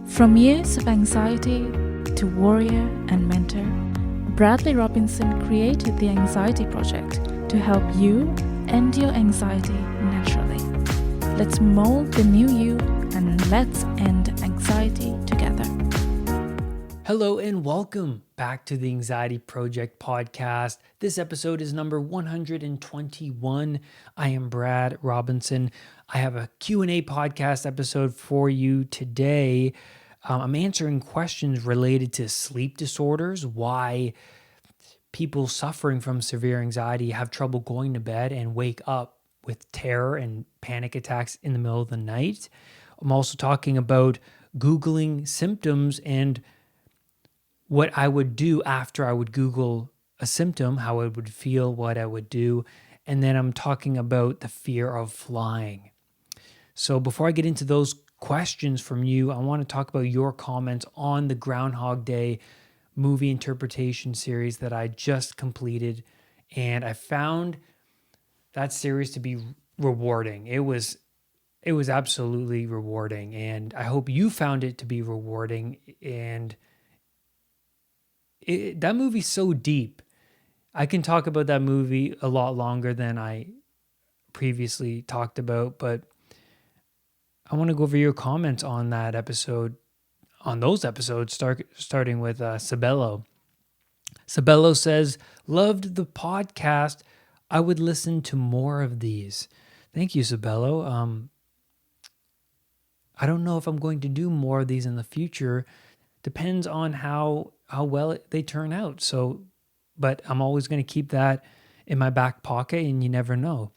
From years of anxiety to warrior and mentor, Bradley Robinson created the Anxiety Project to help you end your anxiety naturally. Let's mold the new you and let's end anxiety together. Hello and welcome back to the Anxiety Project podcast. This episode is number 121. I am Brad Robinson. I have a Q&A podcast episode for you today. I'm answering questions related to sleep disorders, why people suffering from severe anxiety have trouble going to bed and wake up with terror and panic attacks in the middle of the night. I'm also talking about Googling symptoms and what I would do after I would Google a symptom, how I would feel, what I would do. And then I'm talking about the fear of flying. So before I get into those questions from you, I want to talk about your comments on the Groundhog Day movie interpretation series that I just completed. And I found that series to be rewarding. It was absolutely rewarding. And I hope you found it to be rewarding. And that movie's so deep. I can talk about that movie a lot longer than I previously talked about, but I want to go over your comments on that episode, on those episodes, starting with Sabello. Sabello says, loved the podcast. I would listen to more of these. Thank you, Sabello. I don't know if I'm going to do more of these in the future. Depends on how well they turn out. So, but I'm always going to keep that in my back pocket, and you never know.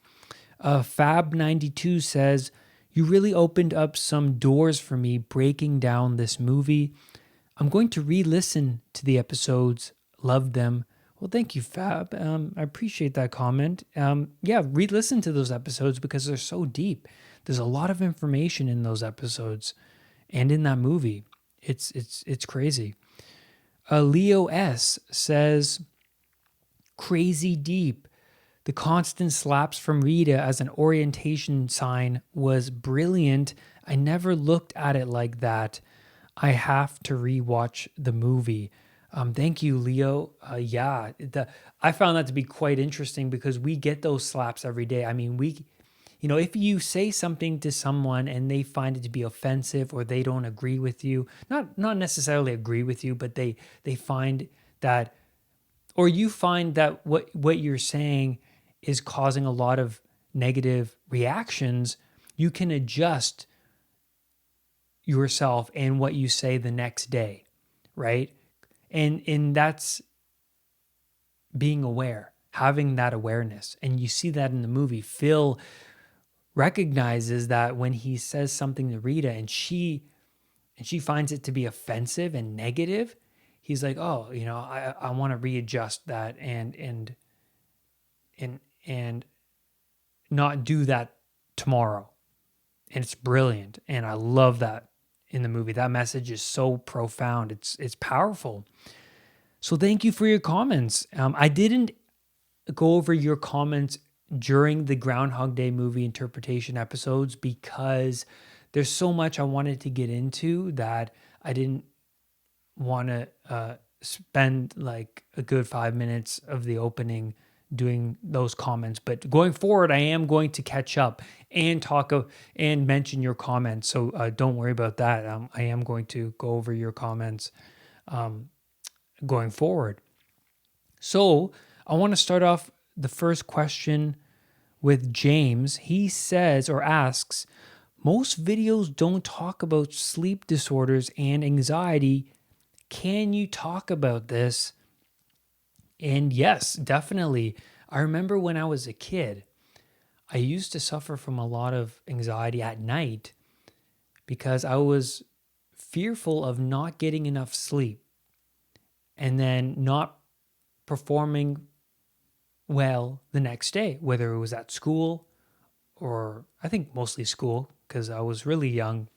Fab92 says, you really opened up some doors for me breaking down this movie. I'm going to re-listen to the episodes. Love them. Well, thank you, Fab. I appreciate that comment. Re-listen to those episodes because they're so deep. There's a lot of information in those episodes and in that movie. It's crazy. Leo S says, crazy deep. The constant slaps from Rita as an orientation sign was brilliant. I never looked at it like that. I have to rewatch the movie. Thank you, Leo. I found that to be quite interesting because we get those slaps every day. I mean, if you say something to someone and they find it to be offensive or they don't agree with you, not necessarily agree with you, but they find that, or you find that what you're saying is causing a lot of negative reactions, you can adjust yourself and what you say the next day, right? And that's being aware, having that awareness. And you see that in the movie. Phil recognizes that when he says something to Rita and she finds it to be offensive and negative, he's like, oh, I want to readjust that and not do that tomorrow. And it's brilliant. And I love that in the movie. That message is so profound. It's powerful. So thank you for your comments. I didn't go over your comments during the Groundhog Day movie interpretation episodes because there's so much I wanted to get into that I didn't want to spend like a good 5 minutes of the opening doing those comments. But going forward, I am going to catch up and talk and mention your comments. So don't worry about that. I am going to go over your comments going forward. So I want to start off the first question with James. He says or asks, most videos don't talk about sleep disorders and anxiety. Can you talk about this? And yes, definitely. I remember when I was a kid, I used to suffer from a lot of anxiety at night because I was fearful of not getting enough sleep and then not performing well the next day, whether it was at school or I think mostly school because I was really young.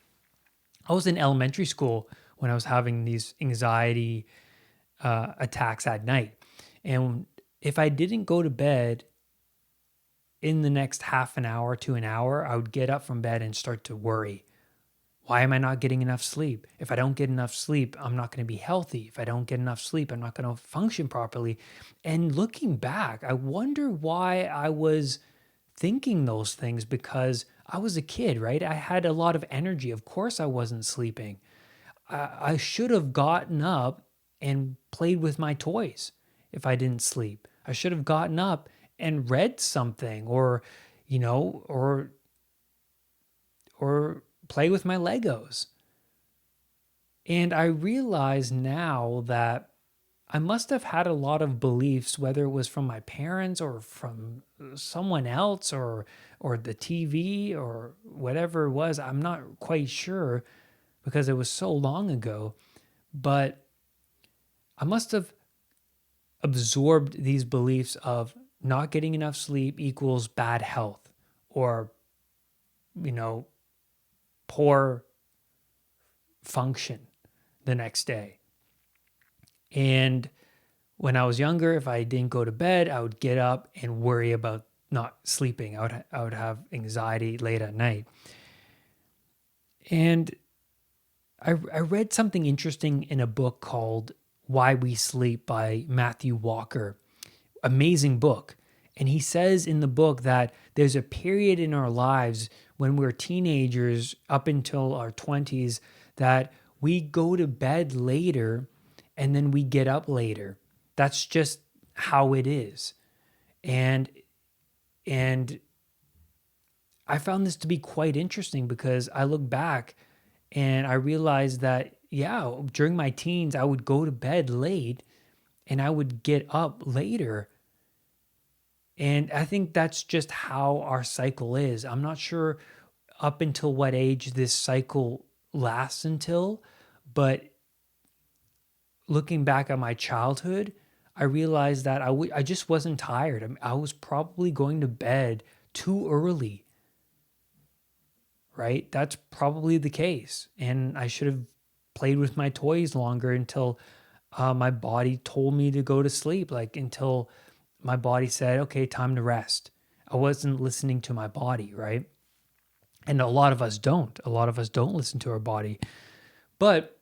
I was in elementary school when I was having these anxiety attacks at night. And if I didn't go to bed in the next half an hour to an hour, I would get up from bed and start to worry. Why am I not getting enough sleep? If I don't get enough sleep, I'm not going to be healthy. If I don't get enough sleep, I'm not going to function properly. And looking back, I wonder why I was thinking those things, because I was a kid, right? I had a lot of energy. Of course, I wasn't sleeping. I should have gotten up and played with my toys if I didn't sleep. I should have gotten up and read something, or, you know, or play with my Legos. And I realize now that I must have had a lot of beliefs, whether it was from my parents or from someone else, or the TV or whatever it was. I'm not quite sure because it was so long ago, but I must have absorbed these beliefs of not getting enough sleep equals bad health, or, you know, poor function the next day. And when I was younger, if I didn't go to bed, I would get up and worry about not sleeping. I would have anxiety late at night. And I read something interesting in a book called Why We Sleep by Matthew Walker. Amazing book. And he says in the book that there's a period in our lives when we're teenagers up until our 20s that we go to bed later and then we get up later. That's just how it is. And I found this to be quite interesting because I look back and I realized that, yeah, during my teens, I would go to bed late and I would get up later. And I think that's just how our cycle is. I'm not sure up until what age this cycle lasts until, but looking back at my childhood, I realized that I just wasn't tired. I was probably going to bed too early, right? That's probably the case. And I should have played with my toys longer until my body told me to go to sleep, like until my body said, okay, time to rest. I wasn't listening to my body, right? And a lot of us don't. A lot of us don't listen to our body. But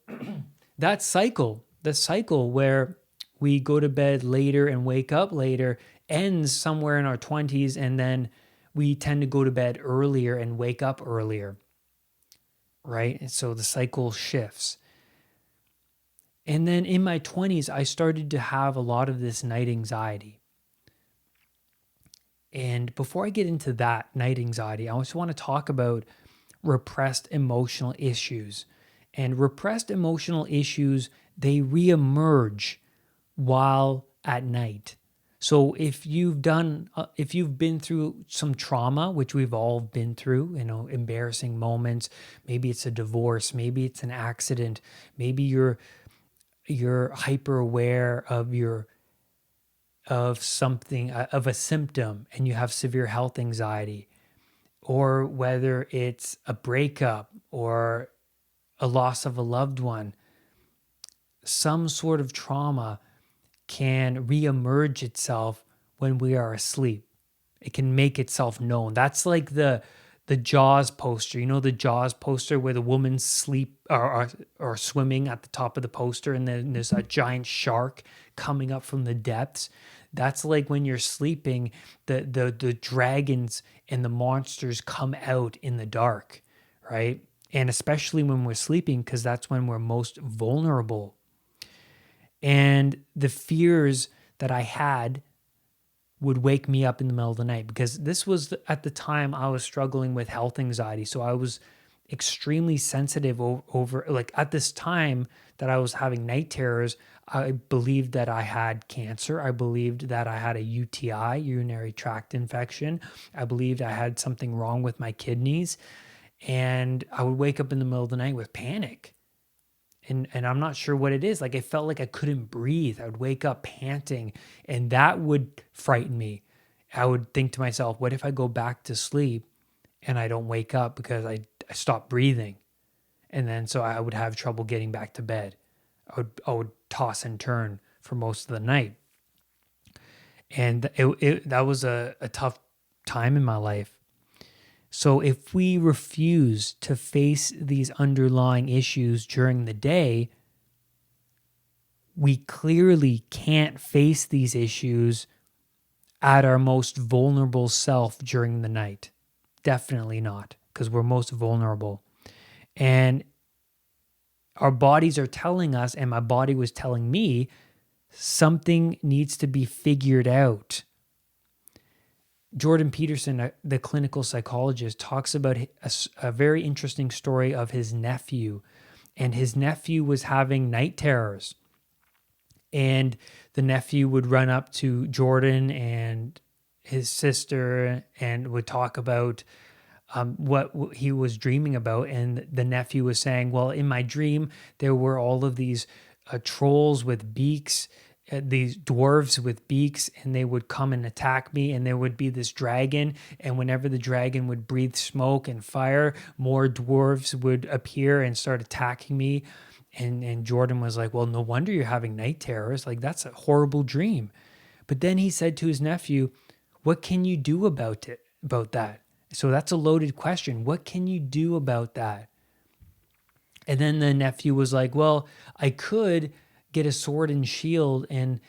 that cycle, the cycle where we go to bed later and wake up later, ends somewhere in our 20s, and then we tend to go to bed earlier and wake up earlier, right? And so the cycle shifts. And then in my 20s, I started to have a lot of this night anxiety. And before I get into that night anxiety, I just want to talk about repressed emotional issues. And repressed emotional issues, they reemerge while at night. So if you've been through some trauma, which we've all been through, embarrassing moments, maybe it's a divorce, maybe it's an accident, maybe you're hyper aware of something, of a symptom, and you have severe health anxiety, or whether it's a breakup or a loss of a loved one, some sort of trauma can reemerge itself when we are asleep. It can make itself known. That's like the Jaws poster. You know the Jaws poster where the woman's sleep or swimming at the top of the poster, and then there's a giant shark coming up from the depths. That's like when you're sleeping, the dragons and the monsters come out in the dark, right? And especially when we're sleeping, because that's when we're most vulnerable. And the fears that I had would wake me up in the middle of the night, because this was at the time I was struggling with health anxiety. So I was extremely sensitive over, like at this time that I was having night terrors, I believed that I had cancer. I believed that I had a UTI, urinary tract infection. I believed I had something wrong with my kidneys. And I would wake up in the middle of the night with panic. And I'm not sure what it is. Like, I felt like I couldn't breathe. I would wake up panting, and that would frighten me. I would think to myself, what if I go back to sleep and I don't wake up because I stopped breathing? And then so I would have trouble getting back to bed. I would toss and turn for most of the night. And that was a tough time in my life. So if we refuse to face these underlying issues during the day, we clearly can't face these issues at our most vulnerable self during the night. Definitely not, because we're most vulnerable. And our bodies are telling us, and my body was telling me, something needs to be figured out. Jordan Peterson, the clinical psychologist, talks about a very interesting story of his nephew. And his nephew was having night terrors. And the nephew would run up to Jordan and his sister and would talk about what he was dreaming about. And the nephew was saying, well, in my dream, there were all of these trolls with beaks, these dwarves with beaks, and they would come and attack me. And there would be this dragon. And whenever the dragon would breathe smoke and fire, more dwarves would appear and start attacking me. And Jordan was like, well, no wonder you're having night terrors. Like, that's a horrible dream. But then he said to his nephew, what can you do about that? So that's a loaded question. What can you do about that? And then the nephew was like, well, I could get a sword and shield and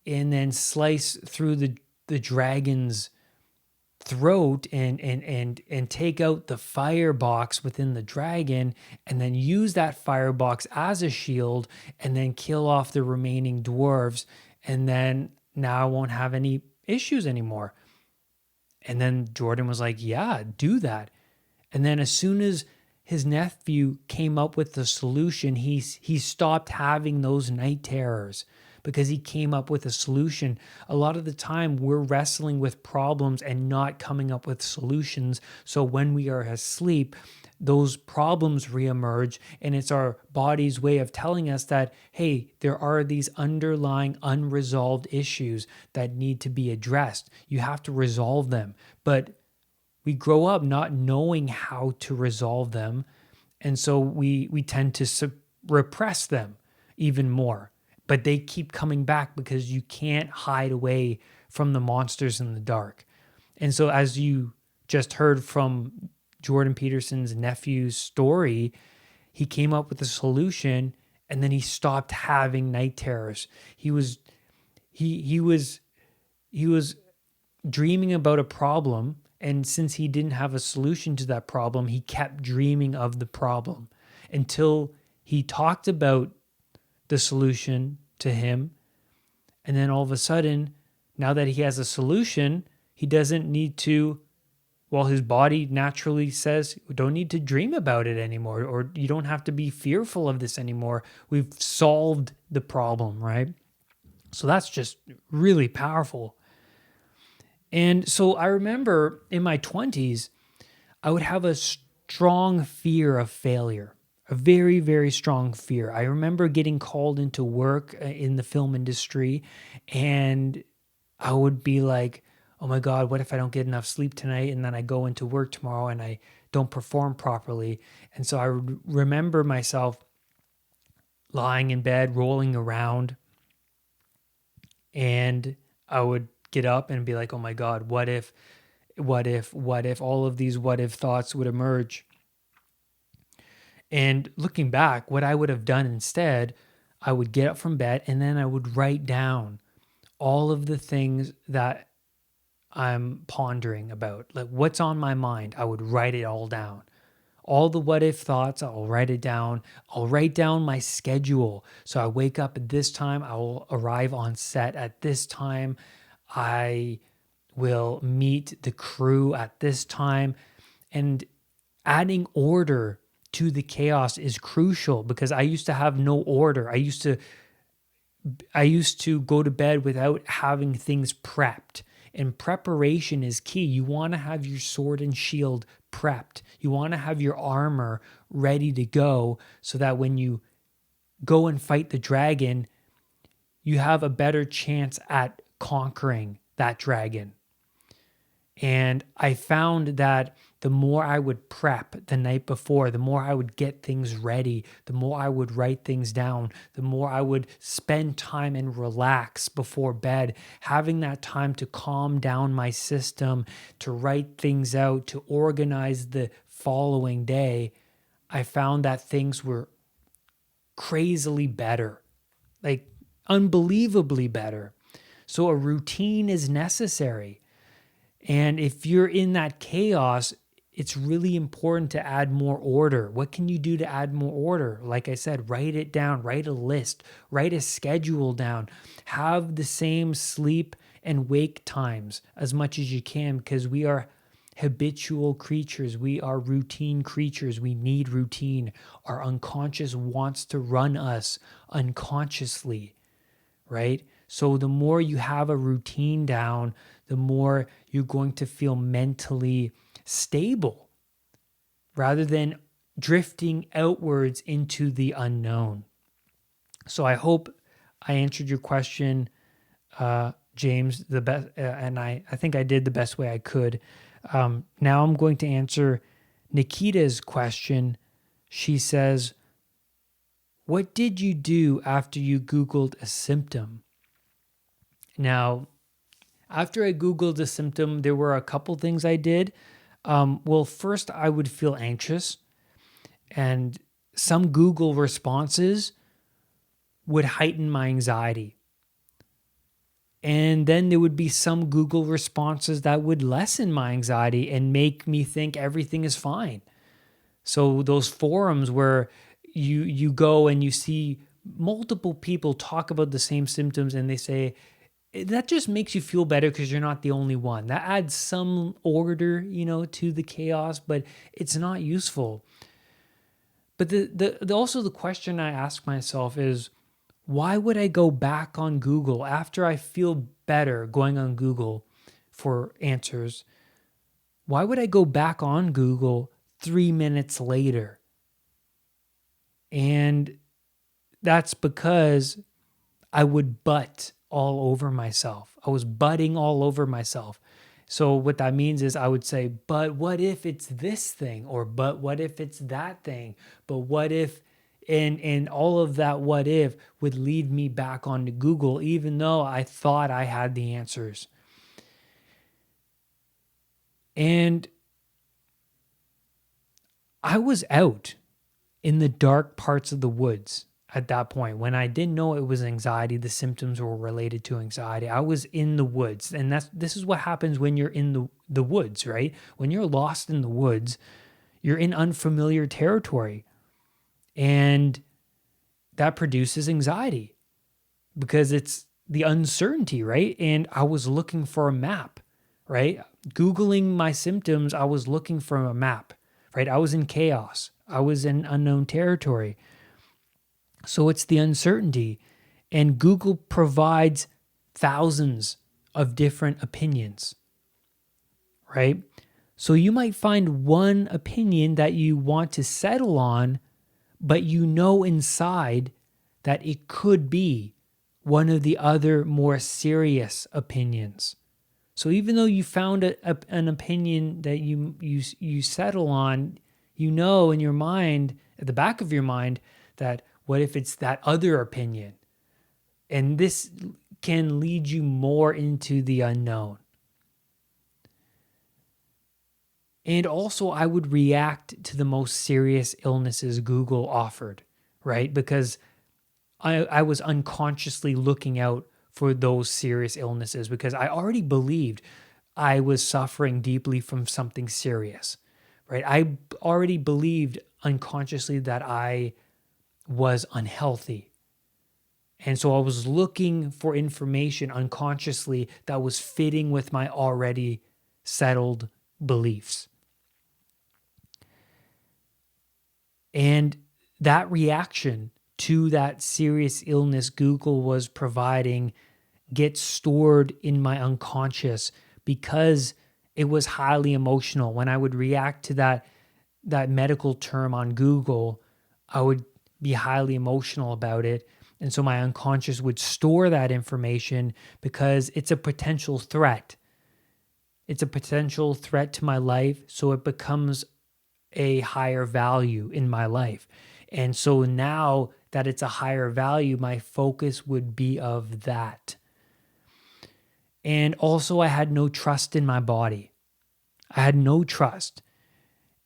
then slice through the dragon's throat and take out the firebox within the dragon and then use that firebox as a shield and then kill off the remaining dwarves, and then now I won't have any issues anymore. And then Jordan was like, yeah, do that. And then as soon as his nephew came up with the solution, he stopped having those night terrors because he came up with a solution. A lot of the time we're wrestling with problems and not coming up with solutions. So when we are asleep, those problems reemerge, and it's our body's way of telling us that, hey, there are these underlying unresolved issues that need to be addressed. You have to resolve them. But we grow up not knowing how to resolve them, and so we tend to repress them even more. But they keep coming back because you can't hide away from the monsters in the dark. And so as you just heard from Jordan Peterson's nephew's story, he came up with a solution and then he stopped having night terrors. He was dreaming about a problem, and since he didn't have a solution to that problem, he kept dreaming of the problem until he talked about the solution to him. And then all of a sudden, now that he has a solution, he doesn't need to, well, his body naturally says, we don't need to dream about it anymore, or you don't have to be fearful of this anymore. We've solved the problem, right? So that's just really powerful. And so I remember in my 20s, I would have a strong fear of failure, a very, very strong fear. I remember getting called into work in the film industry, and I would be like, oh my God, what if I don't get enough sleep tonight? And then I go into work tomorrow and I don't perform properly. And so I remember myself lying in bed, rolling around, and I would get up and be like, oh my God, what if all of these what if thoughts would emerge? And looking back, what I would have done instead, I would get up from bed and then I would write down all of the things that I'm pondering about, like what's on my mind. I would write it all down. All the what if thoughts, I'll write it down. I'll write down my schedule. So I wake up at this time, I will arrive on set at this time. I will meet the crew at this time. And adding order to the chaos is crucial because I used to have no order. I used to go to bed without having things prepped. And preparation is key. You want to have your sword and shield prepped. You want to have your armor ready to go so that when you go and fight the dragon, you have a better chance at conquering that dragon. And I found that the more I would prep the night before, the more I would get things ready, the more I would write things down, the more I would spend time and relax before bed, having that time to calm down my system, to write things out, to organize the following day. I found that things were crazily better, like unbelievably better. So a routine is necessary. And if you're in that chaos, it's really important to add more order. What can you do to add more order? Like I said, write it down, write a list, write a schedule down, have the same sleep and wake times as much as you can, because we are habitual creatures. We are routine creatures. We need routine. Our unconscious wants to run us unconsciously, right? So the more you have a routine down, the more you're going to feel mentally stable rather than drifting outwards into the unknown. So I hope I answered your question, James, the best, and I think I did the best way I could. Now I'm going to answer Nikita's question. She says, "What did you do after you Googled a symptom?" Now, after I Googled a symptom, there were a couple things I did. Well, first, I would feel anxious, and some Google responses would heighten my anxiety. And then there would be some Google responses that would lessen my anxiety and make me think everything is fine. So those forums where you go and you see multiple people talk about the same symptoms and they say, that just makes you feel better because you're not the only one. That adds some order, to the chaos, but it's not useful. But also the question I ask myself is, why would I go back on Google after I feel better going on Google for answers? Why would I go back on Google 3 minutes later? And that's because I would butt all over myself. I was butting all over myself. So what that means is I would say, but what if it's this thing? Or but what if it's that thing? But what if, and all of that what if would lead me back onto Google, even though I thought I had the answers. And I was out in the dark parts of the woods at that point. When I didn't know it was anxiety, the symptoms were related to anxiety. I was in the woods. And this is what happens when you're in the woods, right? When you're lost in the woods, you're in unfamiliar territory. And that produces anxiety because it's the uncertainty, right? And I was looking for a map, right? Googling my symptoms, I was looking for a map, right? I was in chaos. I was in unknown territory. So it's the uncertainty. And Google provides thousands of different opinions, right? So you might find one opinion that you want to settle on, but you know inside that it could be one of the other more serious opinions. So even though you found an opinion that you settle on, you know in your mind, at the back of your mind, that what if it's that other opinion? And this can lead you more into the unknown. And also, I would react to the most serious illnesses Google offered, right? Because I was unconsciously looking out for those serious illnesses because I already believed I was suffering deeply from something serious, right? I already believed unconsciously that I was unhealthy. And so I was looking for information unconsciously that was fitting with my already settled beliefs. And that reaction to that serious illness Google was providing gets stored in my unconscious because it was highly emotional. When I would react to that medical term on Google, I would be highly emotional about it. And so my unconscious would store that information because it's a potential threat. It's a potential threat to my life, so it becomes a higher value in my life. And so now that it's a higher value, my focus would be of that. And also, I had no trust in my body. I had no trust.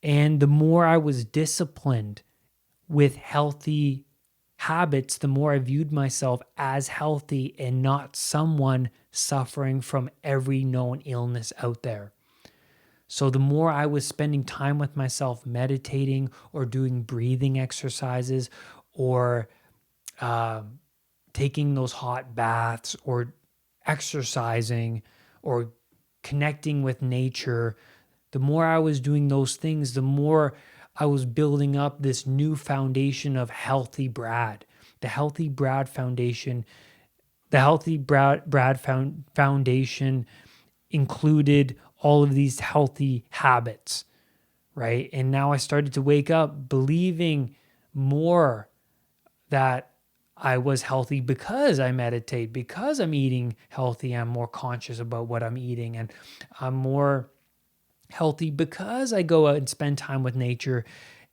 And the more I was disciplined with healthy habits, the more I viewed myself as healthy and not someone suffering from every known illness out there. So the more I was spending time with myself, meditating or doing breathing exercises or taking those hot baths or exercising or connecting with nature, the more I was doing those things, the more I was building up this new foundation of Healthy Brad. The Healthy Brad Foundation. The Healthy Brad Foundation included all of these healthy habits, right? And now I started to wake up believing more that I was healthy because I meditate, because I'm eating healthy. I'm more conscious about what I'm eating, and I'm more healthy because I go out and spend time with nature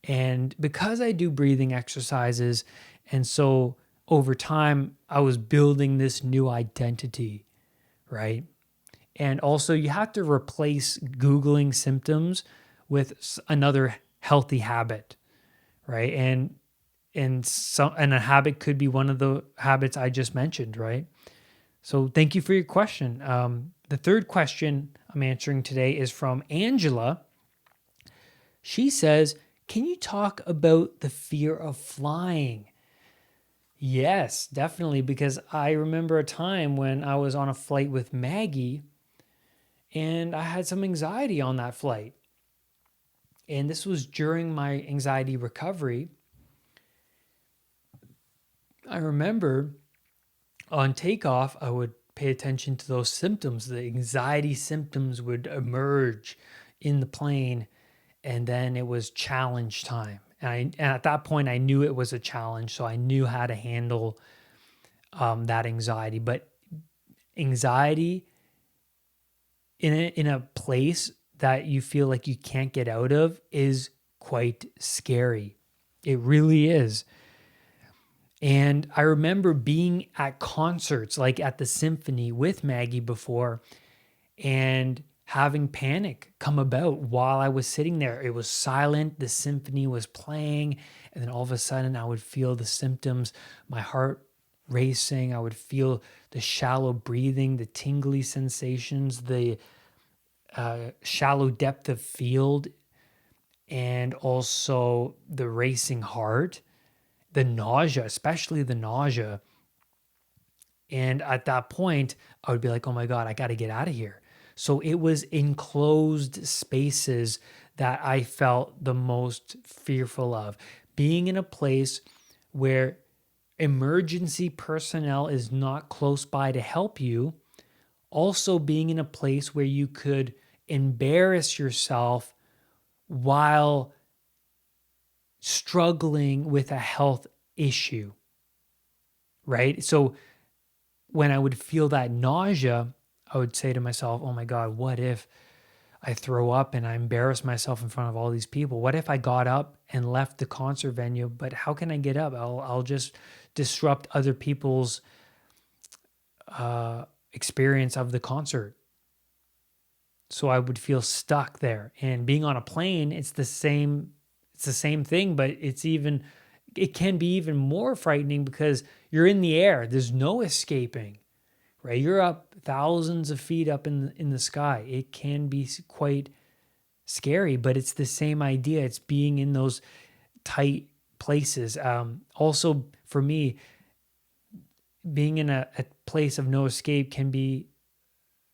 and because I do breathing exercises. And so over time, I was building this new identity, right? And also, you have to replace Googling symptoms with another healthy habit, right? And a habit could be one of the habits I just mentioned, right? So thank you for your question. The third question I'm answering today is from Angela. She says, "Can you talk about the fear of flying?" Yes, definitely, because I remember a time when I was on a flight with Maggie and I had some anxiety on that flight. And this was during my anxiety recovery. I remember on takeoff, I would pay attention to those symptoms. The anxiety symptoms would emerge in the plane, and then it was challenge time. And at that point, I knew it was a challenge, so I knew how to handle that anxiety. But anxiety in a place that you feel like you can't get out of is quite scary. It really is. And I remember being at concerts, like at the symphony with Maggie before, and having panic come about while I was sitting there. It was silent, the symphony was playing, and then all of a sudden I would feel the symptoms, my heart racing. I would feel the shallow breathing, the tingly sensations, the shallow depth of field, and also the racing heart, the nausea, especially the nausea. And at that point, I would be like, oh my God, I got to get out of here. So it was enclosed spaces that I felt the most fearful of. Being in a place where emergency personnel is not close by to help you. Also being in a place where you could embarrass yourself while struggling with a health issue, right? So when I would feel that nausea, I would say to myself, oh my God, what if I throw up and I embarrass myself in front of all these people? What if I got up and left the concert venue? But how can I get up? I'll just disrupt other people's experience of the concert. So I would feel stuck there. And being on a plane, it's the same thing, but it can be even more frightening because you're in the air. There's no escaping, right? You're up thousands of feet up in the sky. It can be quite scary, but it's the same idea. It's being in those tight places. Also, for me, being in a place of no escape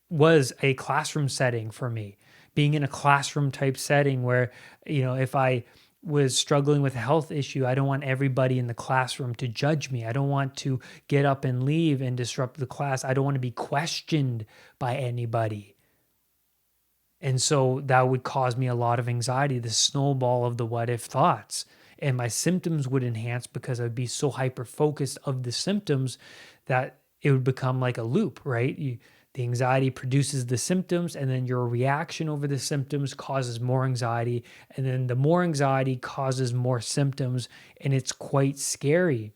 was a classroom setting for me. Being in a classroom type setting where, if I was struggling with a health issue, I don't want everybody in the classroom to judge me. I don't want to get up and leave and disrupt the class. I don't want to be questioned by anybody. And so that would cause me a lot of anxiety, the snowball of the what if thoughts. And my symptoms would enhance because I'd be so hyper focused of the symptoms that it would become like a loop, right? The anxiety produces the symptoms, and then your reaction over the symptoms causes more anxiety. And then the more anxiety causes more symptoms, and it's quite scary.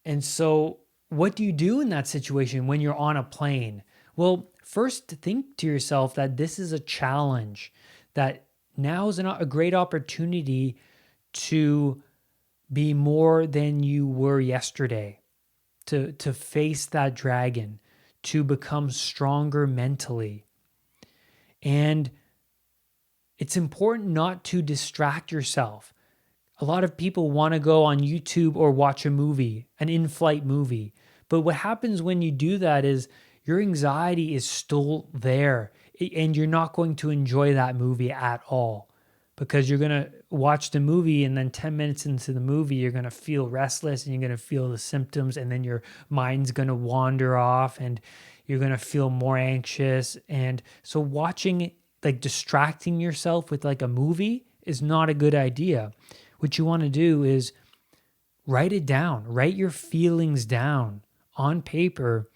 And so, what do you do in that situation when you're on a plane? Well, first, think to yourself that this is a challenge, that now is a great opportunity to be more than you were yesterday, to face that dragon, to become stronger mentally. And it's important not to distract yourself. A lot of people want to go on YouTube or watch a movie, an in-flight movie. But what happens when you do that is your anxiety is still there, and you're not going to enjoy that movie at all, because you're going to watch the movie, and then 10 minutes into the movie, you're going to feel restless, and you're going to feel the symptoms, and then your mind's going to wander off, and you're going to feel more anxious. And so watching, like distracting yourself with like a movie is not a good idea. What you want to do is write it down, write your feelings down on paper,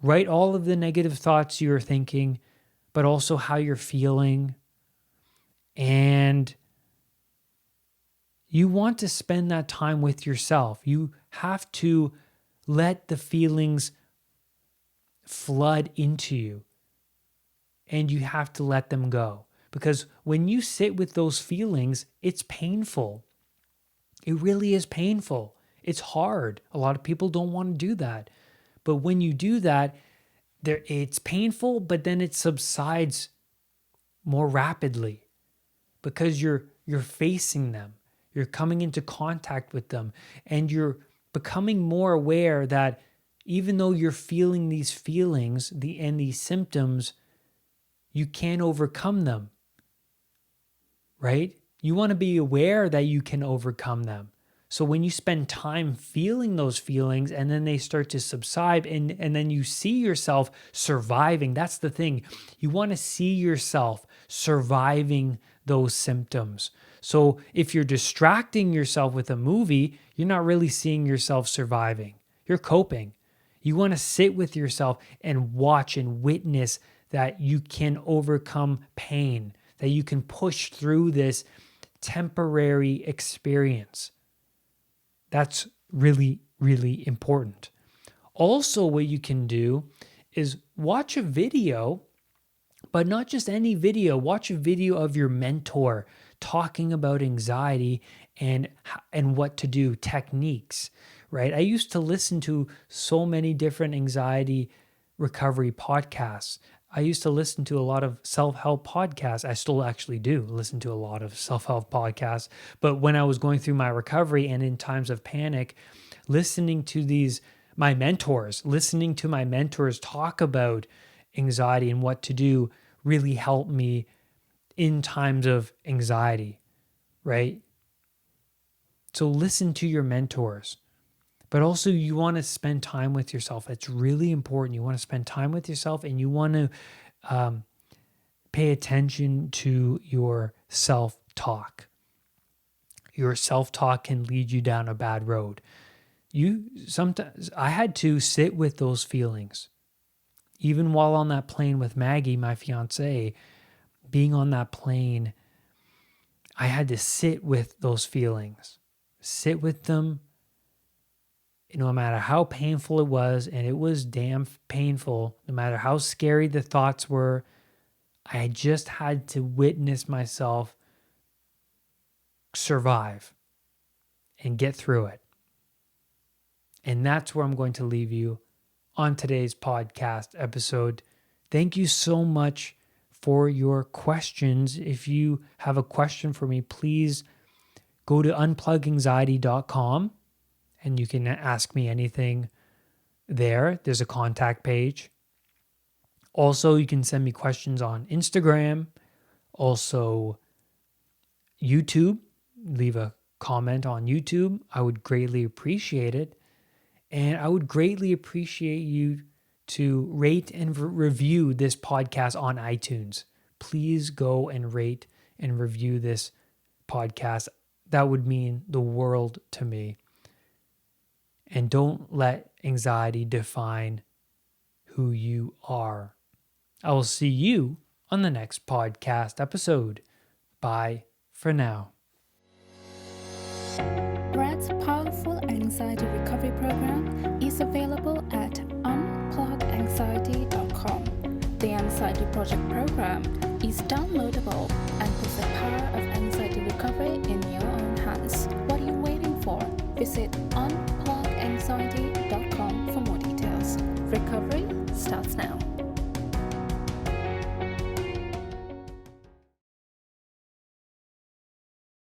write all of the negative thoughts you're thinking, but also how you're feeling. And you want to spend that time with yourself. You have to let the feelings flood into you, and you have to let them go. Because when you sit with those feelings, it's painful. It really is painful. It's hard. A lot of people don't want to do that. But when you do that, it's painful, but then it subsides more rapidly because you're facing them. You're coming into contact with them, and you're becoming more aware that even though you're feeling these feelings and these symptoms, you can't overcome them. Right? You want to be aware that you can overcome them. So when you spend time feeling those feelings and then they start to subside, and then you see yourself surviving, that's the thing. You want to see yourself surviving those symptoms. So if you're distracting yourself with a movie, you're not really seeing yourself surviving. You're coping. You want to sit with yourself and watch and witness that you can overcome pain, that you can push through this temporary experience. That's really, really important. Also, what you can do is watch a video, but not just any video. Watch a video of your mentor talking about anxiety and what to do, techniques, right? I used to listen to so many different anxiety recovery podcasts. I used to listen to a lot of self-help podcasts. I still actually do listen to a lot of self-help podcasts. But when I was going through my recovery and in times of panic, listening to my mentors talk about anxiety and what to do really helped me in times of anxiety, right? So listen to your mentors. But also you want to spend time with yourself. It's really important. You want to spend time with yourself, and you want to pay attention to your self-talk. Your self-talk can lead you down a bad road. Sometimes I had to sit with those feelings. Even while on that plane with Maggie, my fiance, being on that plane, I had to sit with those feelings. Sit with them. No matter how painful it was, and it was damn painful, no matter how scary the thoughts were, I just had to witness myself survive and get through it. And that's where I'm going to leave you on today's podcast episode. Thank you so much for your questions. If you have a question for me, please go to unpluganxiety.com. And you can ask me anything there. There's a contact page. Also, you can send me questions on Instagram. Also, YouTube. Leave a comment on YouTube. I would greatly appreciate it. And I would greatly appreciate you to rate and review this podcast on iTunes. Please go and rate and review this podcast. That would mean the world to me. And don't let anxiety define who you are. I will see you on the next podcast episode. Bye for now. Brad's powerful anxiety recovery program is available at unpluganxiety.com. The Anxiety Project program is downloadable and puts the power of anxiety recovery in your own hands. What are you waiting for? Visit unpluganxiety.com for more details. Recovery starts now.